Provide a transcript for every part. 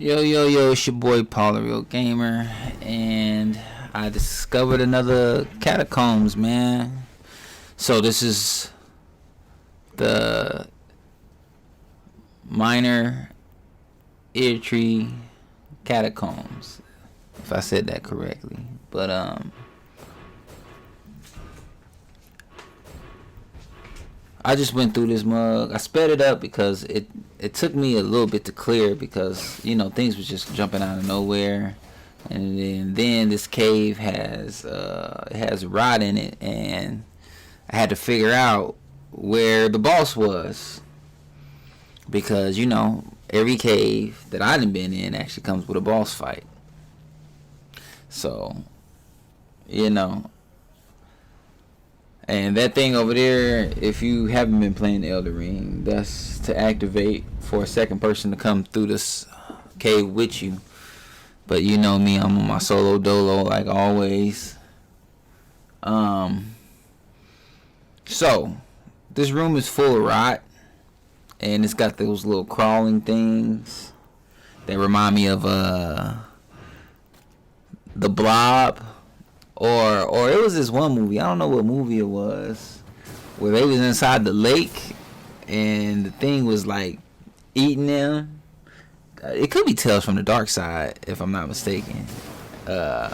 Yo, it's your boy Paul, the Real Gamer, and I discovered another catacombs, man. So this is the Minor Erdtree catacombs, if I said that correctly. But I just went through this mug. I sped it up because it took me a little bit to clear, because you know things was just jumping out of nowhere, and then this cave has it has rot in it, and I had to figure out where the boss was, because you know every cave that I done been in actually comes with a boss fight. So you know. And that thing over there, if you haven't been playing Elden Ring, that's to activate for a second person to come through this cave with you. But you know me, I'm on my solo dolo like always. So this room is full of rot, and it's got those little crawling things that remind me of the Blob. Or it was this one movie, I don't know what movie it was, where they was inside the lake and the thing was like eating them. It could be Tales from the Dark Side, if I'm not mistaken. I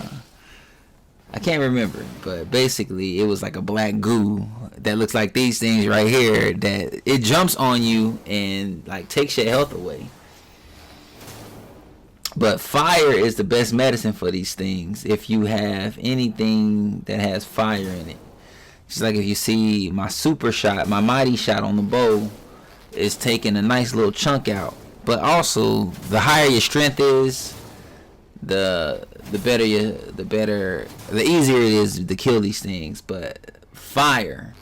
can't remember, but basically it was like a black goo that looks like these things right here, that it jumps on you and like takes your health away. But fire is the best medicine for these things if you have anything that has fire in it. Just like if you see my super shot, my mighty shot on the bow is taking a nice little chunk out. But also, the higher your strength is, the easier it is to kill these things. But fire.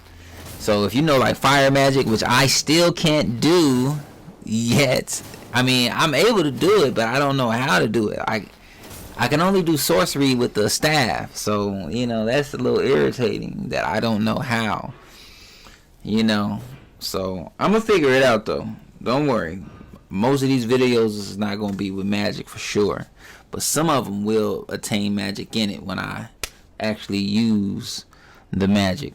So if you know like fire magic, which I still can't do yet. I mean, I'm able to do it, but I don't know how to do it. I can only do sorcery with the staff. So, you know, that's a little irritating that I don't know how. You know. So, I'm going to figure it out, though. Don't worry. Most of these videos is not going to be with magic for sure. But some of them will attain magic in it when I actually use the magic.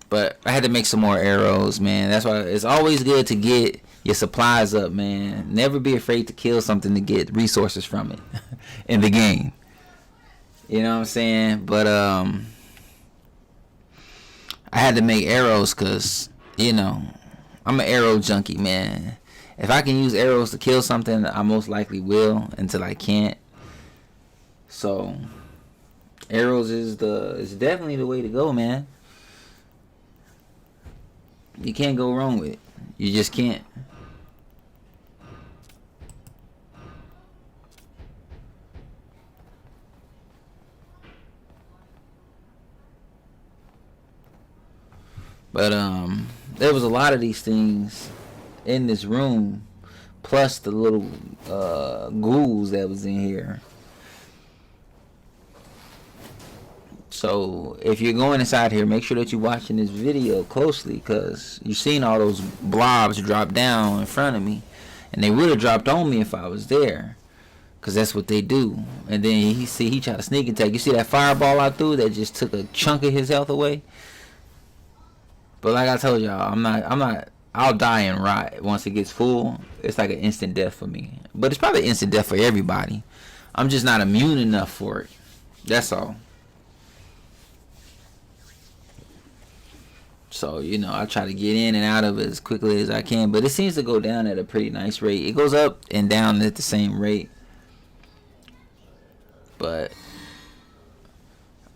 But I had to make some more arrows, man. That's why it's always good to get your supplies up, man. Never be afraid to kill something to get resources from it in the game. You know what I'm saying? But I had to make arrows because, you know, I'm an arrow junkie, man. If I can use arrows to kill something, I most likely will until I can't. So arrows is definitely the way to go, man. You can't go wrong with it. You just can't. But there was a lot of these things in this room, plus the little ghouls that was in here. So if you're going inside here, make sure that you're watching this video closely, because you've seen all those blobs drop down in front of me, and they would have dropped on me if I was there, because that's what they do. And then he tried to sneak attack. You see that fireball I threw that just took a chunk of his health away? But like I told y'all, I'll die and rot once it gets full. It's like an instant death for me. But it's probably instant death for everybody. I'm just not immune enough for it. That's all. So, you know, I try to get in and out of it as quickly as I can. But it seems to go down at a pretty nice rate. It goes up and down at the same rate. But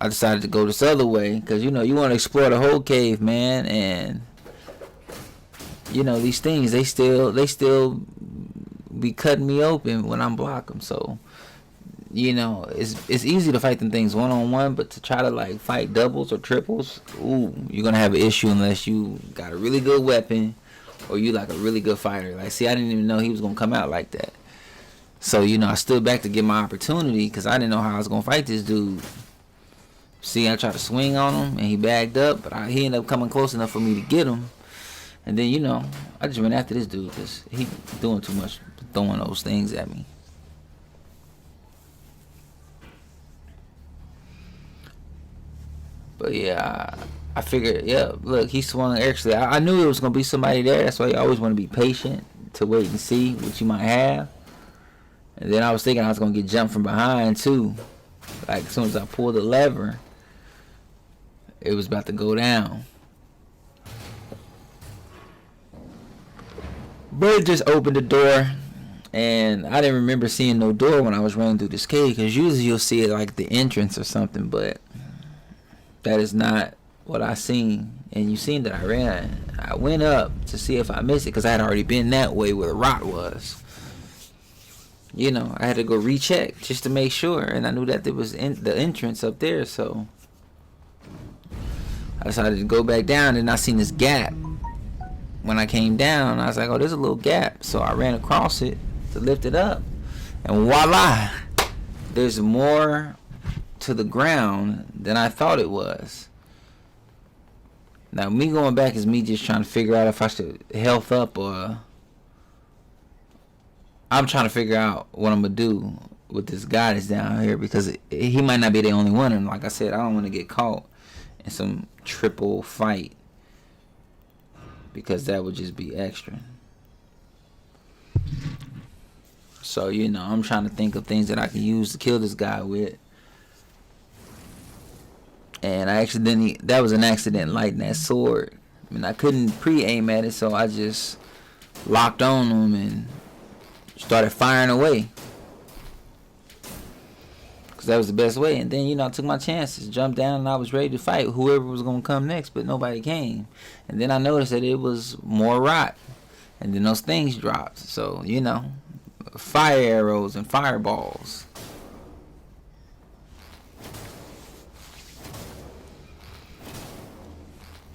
I decided to go this other way, because, you know, you want to explore the whole cave, man. And, you know, these things, they still be cutting me open when I'm blocking. So, you know, it's easy to fight them things one-on-one, but to try to like fight doubles or triples, ooh, you're gonna have an issue unless you got a really good weapon or you like a really good fighter. Like, see, I didn't even know he was gonna come out like that. So, you know, I stood back to get my opportunity because I didn't know how I was gonna fight this dude. See, I tried to swing on him and he bagged up, but he ended up coming close enough for me to get him. And then, you know, I just went after this dude because he doing too much, throwing those things at me. But yeah, I figured, yeah, look, he swung actually. I knew there was going to be somebody there. That's why you always want to be patient to wait and see what you might have. And then I was thinking I was going to get jumped from behind too. Like as soon as I pulled the lever, it was about to go down. But it just opened the door. And I didn't remember seeing no door when I was running through this cave. Because usually you'll see it like the entrance or something. But that is not what I seen. And you seen that I ran. I went up to see if I missed it. Because I had already been that way where the rock was. You know, I had to go recheck just to make sure. And I knew that there was the entrance up there. So I decided to go back down. And I seen this gap. When I came down, I was like, oh, there's a little gap. So I ran across it to lift it up. And voila, there's more to the ground than I thought it was. Now, me going back is me just trying to figure out if I should health up or... I'm trying to figure out what I'm going to do with this guy that's down here because he might not be the only one. And like I said, I don't want to get caught in some triple fight. Because that would just be extra. So, you know, I'm trying to think of things that I can use to kill this guy with. And I accidentally, that was an accident lighting that sword. I mean, I couldn't pre-aim at it, so I just locked on him and started firing away. Because that was the best way. And then, you know, I took my chances, jumped down, and I was ready to fight whoever was going to come next, but nobody came. And then I noticed that it was more rock. And then those things dropped. So, you know, fire arrows and fireballs.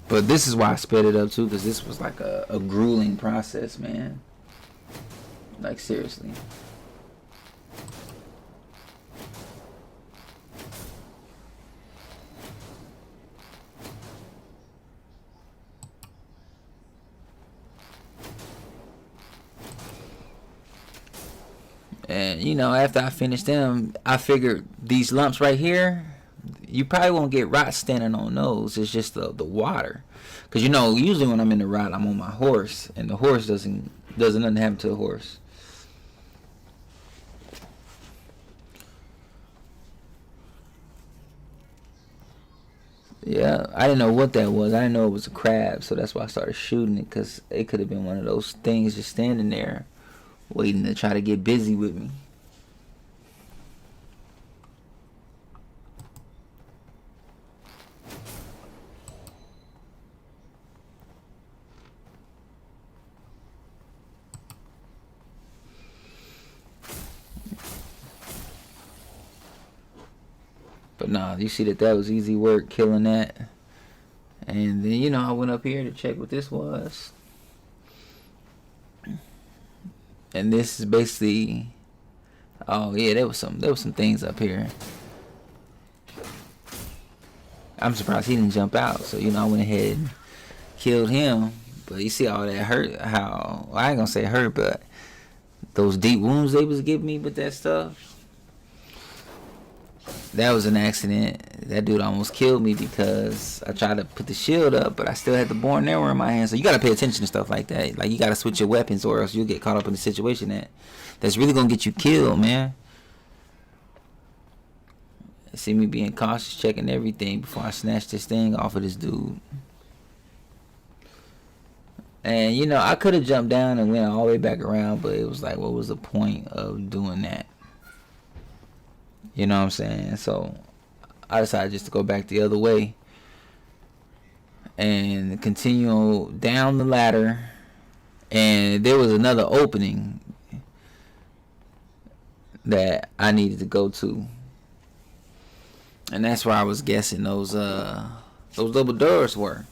But this is why I sped it up too, because this was like a grueling process, man. Like, seriously. And, you know, after I finished them, I figured these lumps right here, you probably won't get rot standing on those. It's just the water. Because, you know, usually when I'm in the rot, I'm on my horse. And the horse doesn't nothing happen to the horse. Yeah, I didn't know what that was. I didn't know it was a crab. So that's why I started shooting it. Because it could have been one of those things just standing there, waiting to try to get busy with me. But nah, you see that was easy work killing that. And then, you know, I went up here to check what this was. And this is basically, oh yeah, there was some things up here. I'm surprised he didn't jump out. So, you know, I went ahead and killed him. But you see all that hurt, how, well, I ain't gonna say hurt, but those deep wounds they was giving me with that stuff. That was an accident. That dude almost killed me because I tried to put the shield up, but I still had the born arrow in my hand. So you gotta pay attention to stuff like that. Like, you gotta switch your weapons, or else you'll get caught up in a situation that's really gonna get you killed, man. See me being cautious, checking everything before I snatch this thing off of this dude. And, you know, I could have jumped down and went all the way back around, but it was like, what was the point of doing that? You know what I'm saying? So I decided just to go back the other way and continue down the ladder. And there was another opening that I needed to go to. And that's where I was guessing those double doors were.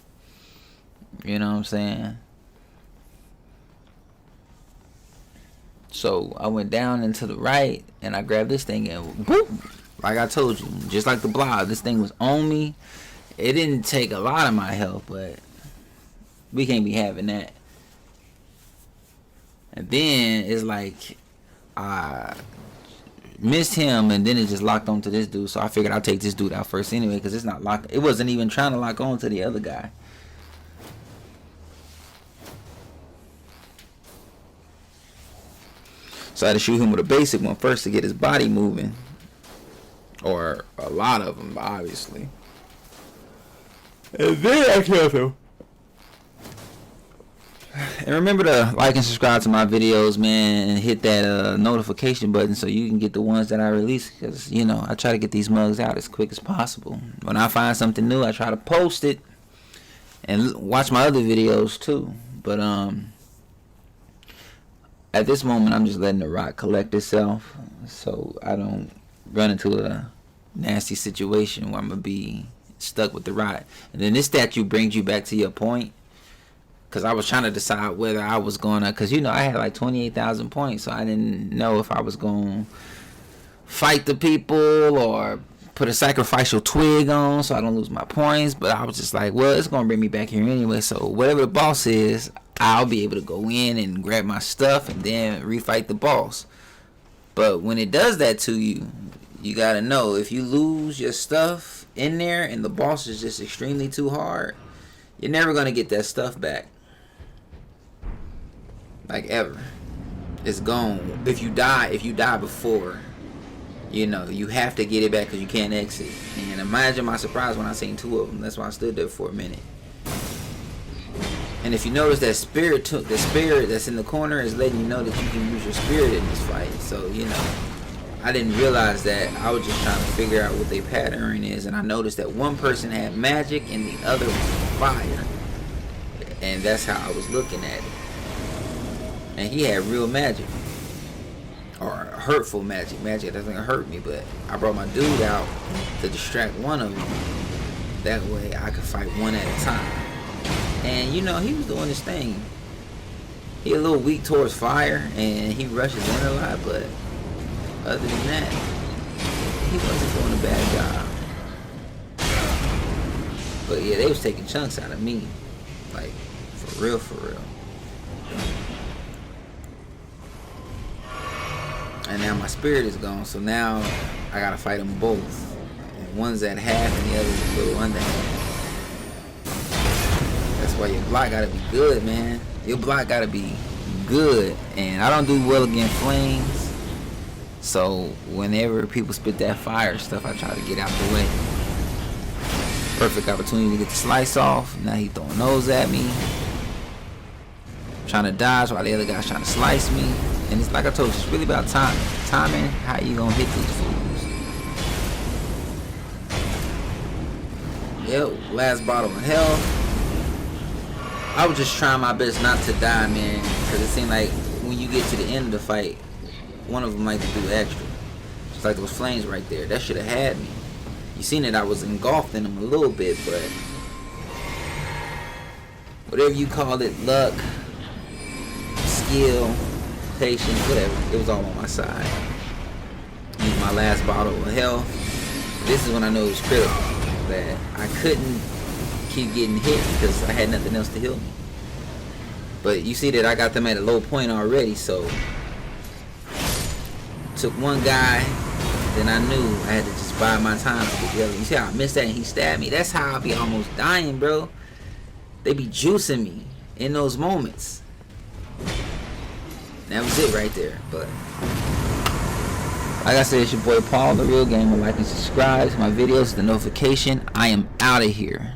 You know what I'm saying? So I went down and to the right, and I grabbed this thing, and boom, like I told you, just like the blob, this thing was on me. It didn't take a lot of my health, but we can't be having that. And then it's like I missed him, and then it just locked on to this dude. So I figured I'll take this dude out first anyway, because it's not locked. It wasn't even trying to lock on to the other guy. So I had to shoot him with a basic one first to get his body moving. Or a lot of them, obviously. And then I killed him. And remember to like and subscribe to my videos, man, and hit that notification button so you can get the ones that I release, because, you know, I try to get these mugs out as quick as possible. When I find something new, I try to post it and watch my other videos too. But at this moment, I'm just letting the rock collect itself so I don't run into a nasty situation where I'm going to be stuck with the rock. And then this statue brings you back to your point. Because I was trying to decide whether I was going to... Because, you know, I had like 28,000 points. So I didn't know if I was going to fight the people or put a sacrificial twig on so I don't lose my points. But I was just like, well, it's going to bring me back here anyway. So whatever the boss is, I'll be able to go in and grab my stuff and then refight the boss. But when it does that to you, you got to know, if you lose your stuff in there and the boss is just extremely too hard, you're never going to get that stuff back. Like, ever. It's gone. If you die before, you know, you have to get it back because you can't exit. And imagine my surprise when I seen two of them. That's why I stood there for a minute. And if you notice, that spirit that's in the corner is letting you know that you can use your spirit in this fight. So, you know, I didn't realize that. I was just trying to figure out what their pattern is, and I noticed that one person had magic and the other was fire. And that's how I was looking at it. And he had real magic. Or hurtful magic. Magic that doesn't hurt me, but I brought my dude out to distract one of them. That way I could fight one at a time. And, you know, he was doing his thing. He a little weak towards fire, and he rushes in a lot, but other than that, he wasn't doing a bad job. But yeah, they was taking chunks out of me. Like, for real, for real. And now my spirit is gone, so now I gotta fight them both. And one's at half and the other's a little under half. That's why your block gotta be good, man. Your block gotta be good. And I don't do well against flames. So whenever people spit that fire stuff, I try to get out the way. Perfect opportunity to get the slice off. Now he throwing those at me. Trying to dodge while the other guy's trying to slice me. And it's like I told you, it's really about timing how you gonna hit these fools. Yep, last bottle of health. I was just trying my best not to die, man, because it seemed like when you get to the end of the fight, one of them likes to do extra. Just like those flames right there. That should have had me. You seen it, I was engulfed in them a little bit, but whatever you call it, luck, skill, patience, whatever, it was all on my side. Use my last bottle of health. This is when I know it was critical, that I couldn't keep getting hit because I had nothing else to heal me. But you see that I got them at a low point already, so took one guy, then I knew I had to just bide my time with the other. You see how I missed that and he stabbed me? That's how I be almost dying, bro. They be juicing me in those moments. That was it right there. But like I said, it's your boy Paul, the Real Gamer. Like and subscribe to my videos, the notification. I am out of here.